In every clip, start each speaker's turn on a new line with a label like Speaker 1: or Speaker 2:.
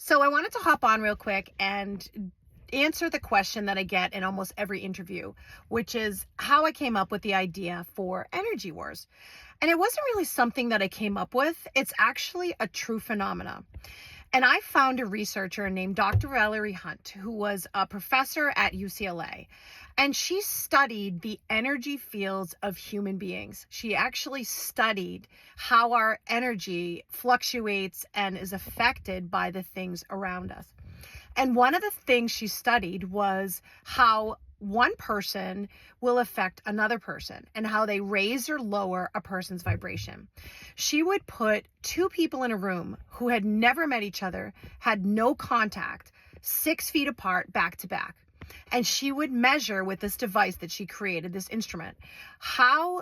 Speaker 1: So I wanted to hop on real quick and answer the question that I get in almost every interview, which is how I came up with the idea for Energy Wars. And it wasn't really something that I came up with. It's actually a true phenomena. And I found a researcher named Dr. Valerie Hunt, who was a professor at UCLA. And she studied the energy fields of human beings. She actually studied how our energy fluctuates and is affected by the things around us. And one of the things she studied was how one person will affect another person and how they raise or lower a person's vibration. She would put two people in a room who had never met each other, had no contact, 6 feet apart, back to back. And she would measure with this device that she created, this instrument, how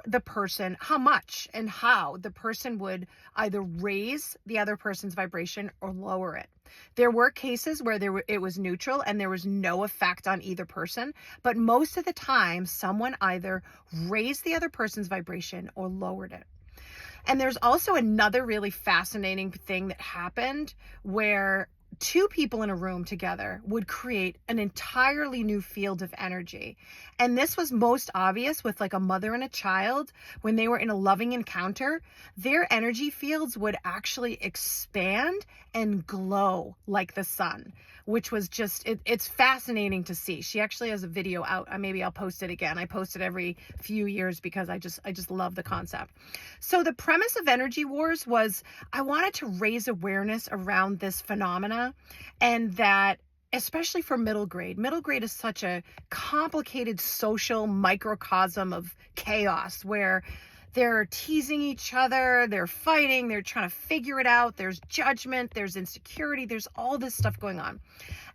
Speaker 1: much and how the person would either raise the other person's vibration or lower it. There were cases where it was neutral and there was no effect on either person, but most of the time, someone either raised the other person's vibration or lowered it. And there's also another really fascinating thing that happened where two people in a room together would create an entirely new field of energy. And this was most obvious with like a mother and a child. When they were in a loving encounter, their energy fields would actually expand and glow like the sun, which was just, it's fascinating to see. She actually has a video out. Maybe I'll post it again. I post it every few years because I just love the concept. So the premise of Energy Wars was I wanted to raise awareness around this phenomena, and that especially for middle grade is such a complicated social microcosm of chaos where they're teasing each other, they're fighting, they're trying to figure it out, there's judgment, there's insecurity, there's all this stuff going on.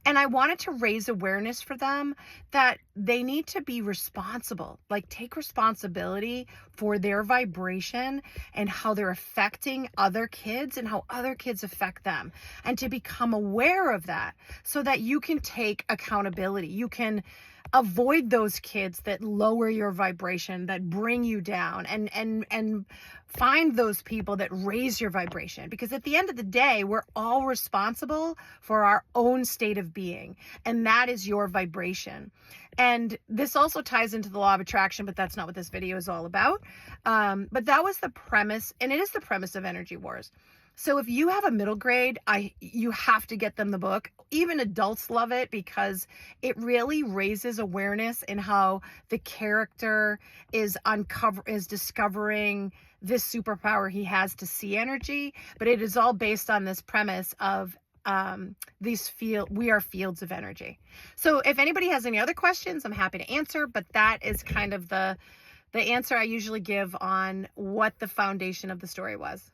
Speaker 1: And I wanted to raise awareness for them that they need to be responsible, like take responsibility for their vibration and how they're affecting other kids and how other kids affect them, and to become aware of that so that you can take accountability. You can avoid those kids that lower your vibration, that bring you down, and find those people that raise your vibration. Because at the end of the day, we're all responsible for our own state of being, and that is your vibration. And this also ties into the law of attraction, but that's not what this video is all about. But that was the premise, and it is the premise of Energy Wars. So if you have a middle grade, you have to get them the book. Even adults love it because it really raises awareness in how the character is discovering this superpower he has to see energy. But it is all based on this premise of we are fields of energy. So if anybody has any other questions, I'm happy to answer. But that is kind of the answer I usually give on what the foundation of the story was.